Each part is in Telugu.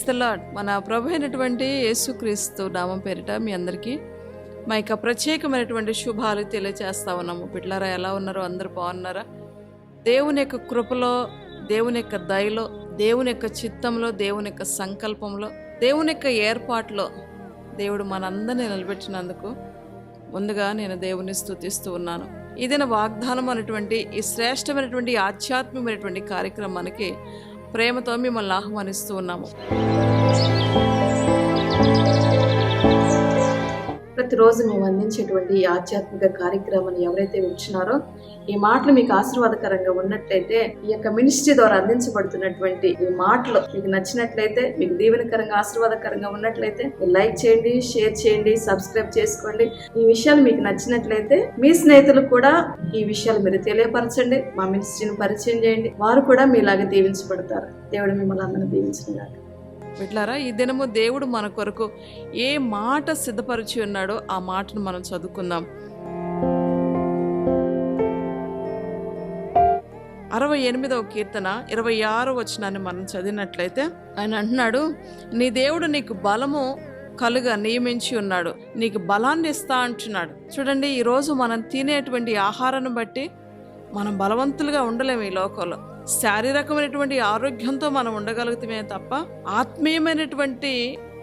The lord. మన ప్రభు అయినటువంటి యేసుక్రీస్తు నామం పేరిట మీ అందరికీ మా యొక్క ప్రత్యేకమైనటువంటి శుభాలు తెలియజేస్తా ఉన్నాము. బిడ్డలారా, ఎలా ఉన్నారో? అందరూ బాగున్నారా? దేవుని యొక్క కృపలో, దేవుని యొక్క దయలో, దేవుని యొక్క చిత్తంలో, దేవుని యొక్క సంకల్పంలో, దేవుని యొక్క ఏర్పాటులో దేవుడు మనందరినీ నిలబెట్టినందుకు ముందుగా నేను దేవుని స్తుతిస్తూ ఉన్నాను. ఇదిన వాగ్దానం అనేటువంటి ఈ శ్రేష్టమైనటువంటి ఆధ్యాత్మికమైనటువంటి కార్యక్రమానికి ప్రేమతో మిమ్మల్ని ఆహ్వానిస్తూ ఉన్నాము. ప్రతిరోజు మేము అందించేటువంటి ఈ ఆధ్యాత్మిక కార్యక్రమాన్ని ఎవరైతే వింటున్నారో, ఈ మాటలు మీకు ఆశీర్వాదకరంగా ఉన్నట్లయితే, ఈ యొక్క మినిస్ట్రీ ద్వారా అందించబడుతున్నటువంటి ఈ మాటలు మీకు నచ్చినట్లయితే, మీకు దీవెనకరంగా ఆశీర్వాదకరంగా ఉన్నట్లయితే లైక్ చేయండి, షేర్ చేయండి, సబ్స్క్రైబ్ చేసుకోండి. ఈ విషయాలు మీకు నచ్చినట్లయితే మీ స్నేహితులకు కూడా ఈ విషయాలు మీరు తెలియపరచండి. మా మినిస్ట్రీని పరిచయం చేయండి, వారు కూడా మీలాగా దీవించబడతారు. దేవుడు మిమ్మల్ని అందరినీ దీవించుగాక. బిడ్డలారా, ఈ దినము దేవుడు మన కొరకు ఏ మాట సిద్ధపరిచి ఉన్నాడో ఆ మాటను మనం చదువుకుందాం. 68వ కీర్తన 26వ వచనాన్ని మనం చదివినట్లయితే ఆయన అంటున్నాడు, నీ దేవుడు నీకు బలము కలుగా నియమించి ఉన్నాడు, నీకు బలాన్ని ఇస్తా అంటున్నాడు. చూడండి, ఈరోజు మనం తినేటువంటి ఆహారాన్ని బట్టి మనం బలవంతులుగా ఉండలేము. ఈ లోకంలో శారీరకమైనటువంటి ఆరోగ్యంతో మనం ఉండగలుగుతామే తప్ప ఆత్మీయమైనటువంటి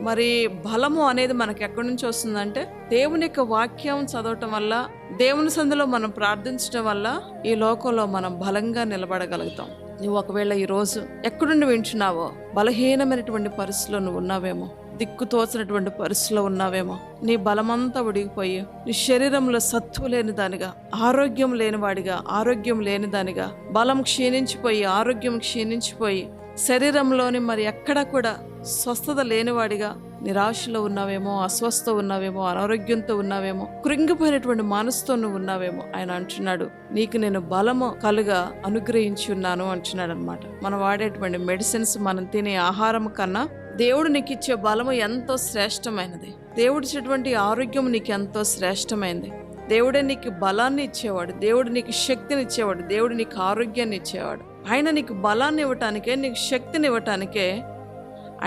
మరి బలము అనేది మనకు ఎక్కడి నుంచి వస్తుందంటే, దేవుని యొక్క వాక్యం చదవటం వల్ల, దేవుని సందులో మనం ప్రార్థించడం వల్ల ఈ లోకంలో మనం బలంగా నిలబడగలుగుతాం. నువ్వు ఒకవేళ ఈరోజు ఎక్కడుండి వింటున్నావో, బలహీనమైనటువంటి పరిస్థితిలో నువ్వు ఉన్నావేమో, దిక్కుతోచినటువంటి పరిస్థితిలో ఉన్నావేమో, నీ బలమంతా ఉడిగిపోయి నీ శరీరంలో సత్తువ లేని దానిగా, ఆరోగ్యం లేనివాడిగా, ఆరోగ్యం లేని దానిగా, బలం క్షీణించిపోయి, ఆరోగ్యం క్షీణించిపోయి, శరీరంలోని మరి ఎక్కడ కూడా స్వస్థత లేనివాడిగా నిరాశలో ఉన్నావేమో, అస్వస్థ ఉన్నావేమో, అనారోగ్యంతో ఉన్నావేమో, కృంగిపోయినటువంటి మనసుతో నువ్వు ఉన్నావేమో. ఆయన అంటున్నాడు, నీకు నేను బలము కలుగా అనుగ్రహించి ఉన్నాను అంటున్నాడు అనమాట. మనం వాడేటువంటి మెడిసిన్స్, మనం తినే ఆహారం కన్నా దేవుడు నీకు ఇచ్చే బలము ఎంతో శ్రేష్టమైనది. దేవుడు ఇచ్చేటువంటి ఆరోగ్యం నీకు ఎంతో శ్రేష్టమైనది. దేవుడే నీకు బలాన్ని ఇచ్చేవాడు, దేవుడు నీకు శక్తిని ఇచ్చేవాడు, దేవుడు నీకు ఆరోగ్యాన్ని ఇచ్చేవాడు. ఆయన నీకు బలాన్ని ఇవ్వటానికే, నీకు శక్తిని ఇవ్వటానికే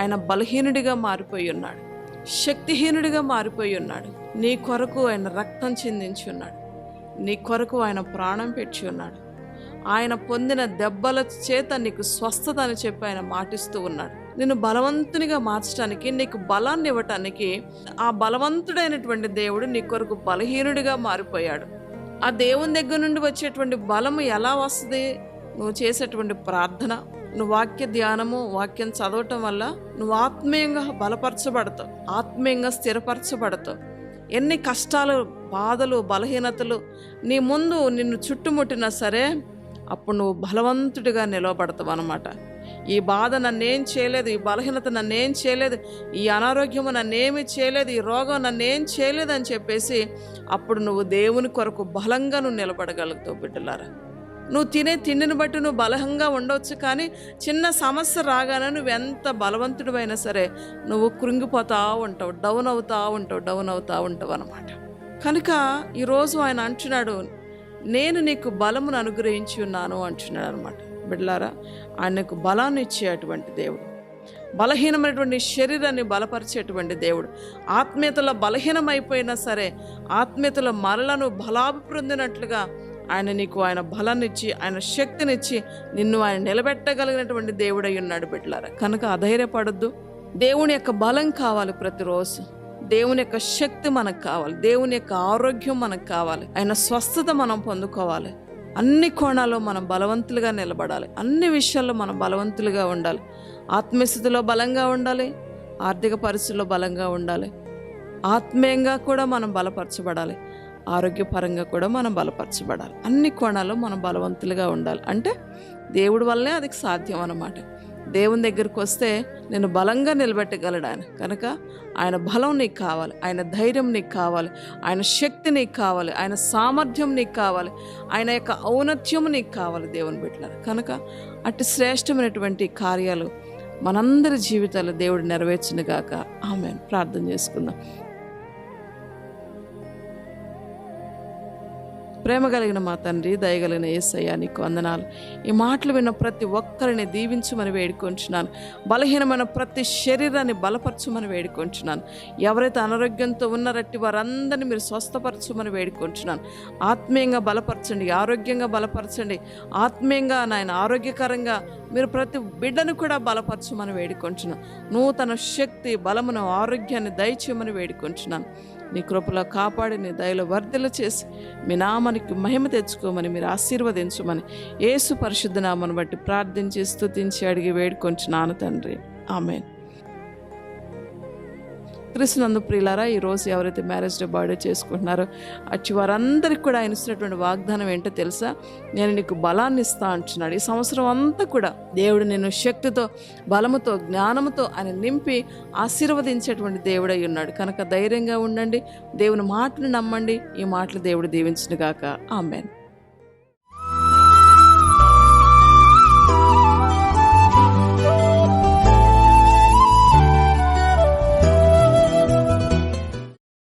ఆయన బలహీనుడిగా మారిపోయి ఉన్నాడు, శక్తిహీనుడిగా మారిపోయి ఉన్నాడు. నీ కొరకు ఆయన రక్తం చిందించి ఉన్నాడు, నీ కొరకు ఆయన ప్రాణం పెట్టి ఉన్నాడు. ఆయన పొందిన దెబ్బల చేత నీకు స్వస్థత అని చెప్పి ఆయన మాటిస్తూ ఉన్నాడు. నిన్ను బలవంతునిగా మార్చడానికి, నీకు బలాన్ని ఇవ్వటానికి ఆ బలవంతుడైనటువంటి దేవుడు నీ కొరకు బలహీనుడిగా మారిపోయాడు. ఆ దేవుని దగ్గర నుండి వచ్చేటువంటి బలము ఎలా వస్తుంది? నువ్వు చేసేటువంటి ప్రార్థన, నువ్వు వాక్య ధ్యానము, వాక్యం చదవటం వల్ల నువ్వు ఆత్మీయంగా బలపరచబడతావు, ఆత్మీయంగా స్థిరపరచబడతావు. ఎన్ని కష్టాలు, బాధలు, బలహీనతలు నీ ముందు నిన్ను చుట్టుముట్టినా సరే, అప్పుడు నువ్వు బలవంతుడిగా నిలవబడతావు అన్నమాట. ఈ బాధ నన్నేం చేయలేదు, ఈ బలహీనత నన్నేం చేయలేదు, ఈ అనారోగ్యము నన్నేమి చేయలేదు, ఈ రోగం నన్నేం చేయలేదు అని చెప్పేసి అప్పుడు నువ్వు దేవుని కొరకు బలంగా నువ్వు నిలబడగలుగుతావు. బిడ్డలారా, నువ్వు తినే తిండిని బట్టి నువ్వు బలంగా ఉండవచ్చు, కానీ చిన్న సమస్య రాగానే నువ్వు ఎంత బలవంతుడివైనా సరే నువ్వు కృంగిపోతా ఉంటావు, డౌన్ అవుతా ఉంటావు అన్నమాట. కనుక ఈరోజు ఆయన అంటున్నాడు, నేను నీకు బలమును అనుగ్రహించి ఉన్నాను అంటున్నాడు అనమాట. బిడ్డలారా, ఆయనకు బలాన్ని ఇచ్చేటువంటి దేవుడు, బలహీనమైనటువంటి శరీరాన్ని బలపరిచేటువంటి దేవుడు. ఆత్మీయతలో బలహీనమైపోయినా సరే ఆత్మీయతలో మరలను బలాభివృద్ధినట్లుగా ఆయన నీకు ఆయన బలాన్నిచ్చి, ఆయన శక్తినిచ్చి నిన్ను ఆయన నిలబెట్టగలిగినటువంటి దేవుడై ఉన్నాడు. బిడ్డలారా, కనుక అధైర్యపడొద్దు. దేవుని యొక్క బలం కావాలి ప్రతిరోజు, దేవుని యొక్క శక్తి మనకు కావాలి, దేవుని యొక్క ఆరోగ్యం మనకు కావాలి, ఆయన స్వస్థత మనం పొందుకోవాలి. అన్ని కోణాల్లో మనం బలవంతులుగా నిలబడాలి, అన్ని విషయాల్లో మనం బలవంతులుగా ఉండాలి. ఆత్మీయస్థితిలో బలంగా ఉండాలి, ఆర్థిక పరిస్థితుల్లో బలంగా ఉండాలి, ఆత్మీయంగా కూడా మనం బలపరచబడాలి, ఆరోగ్యపరంగా కూడా మనం బలపరచబడాలి. అన్ని కోణాల్లో మనం బలవంతులుగా ఉండాలి. అంటే దేవుడి వల్లనే అది సాధ్యం అన్నమాట. దేవుని దగ్గరికి వస్తే నేను బలంగా నిలబెట్టగలడు ఆయన. కనుక ఆయన బలం నీకు కావాలి, ఆయన ధైర్యం నీకు కావాలి, ఆయన శక్తి నీకు కావాలి, ఆయన సామర్థ్యం నీకు కావాలి, ఆయన యొక్క ఔన్నత్యం నీకు కావాలి దేవుని బిడ్డలారా. కనుక అటు శ్రేష్టమైనటువంటి కార్యాలు మనందరి జీవితాలు దేవుడు నెరవేర్చునుగాక. ఆమేన్. ప్రార్థన చేసుకుందాం. ప్రేమ కలిగిన మా తండ్రి, దయగలిగిన యేసయ్యా నీకు వందనాలు. ఈ మాటలు విన్న ప్రతి ఒక్కరిని దీవించమని వేడుకొంచున్నాను. బలహీనమైన ప్రతి శరీరాన్ని బలపరచమని వేడుకొంచున్నాను. ఎవరైతే అనారోగ్యంతో ఉన్నారట్టి వారందరినీ మీరు స్వస్థపరచమని వేడుకొంచున్నాను. ఆత్మీయంగా బలపరచండి, ఆరోగ్యంగా బలపరచండి. ఆత్మీయంగా నాయన ఆరోగ్యకరంగా మీరు ప్రతి బిడ్డను కూడా బలపరచమని వేడుకొంచున్నాను. నూతన శక్తి, బలమును, ఆరోగ్యాన్ని దయచేయమని వేడుకొంచున్నాను. నీ కృపలో కాపాడి నీ దయలో వర్ధల చేసి మీ నామానికి మహిమ తెచ్చుకోమని మీరు ఆశీర్వదించమని యేసు పరిశుద్ధ నామను బట్టి ప్రార్థించి స్తుతించి అడిగి వేడుకొంచున్నాను తండ్రి. ఆమేన్. క్రీస్తునందు ప్రియులారా, ఈరోజు ఎవరైతే మ్యారేజ్ డే, బర్త్డే చేసుకుంటున్నారో అట్టి వారందరికీ కూడా ఆయన ఇస్తున్నటువంటి వాగ్దానం ఏంటో తెలుసా? నేను నీకు బలాన్ని ఇస్తా అంటున్నాడు. ఈ సంవత్సరం అంతా కూడా దేవుడు నిన్ను శక్తితో, బలముతో, జ్ఞానముతో ఆయన నింపి ఆశీర్వదించేటువంటి దేవుడై ఉన్నాడు. కనుక ధైర్యంగా ఉండండి, దేవుని మాటలు నమ్మండి. ఈ మాటలు దేవుడు దీవించును గాక. ఆమేన్.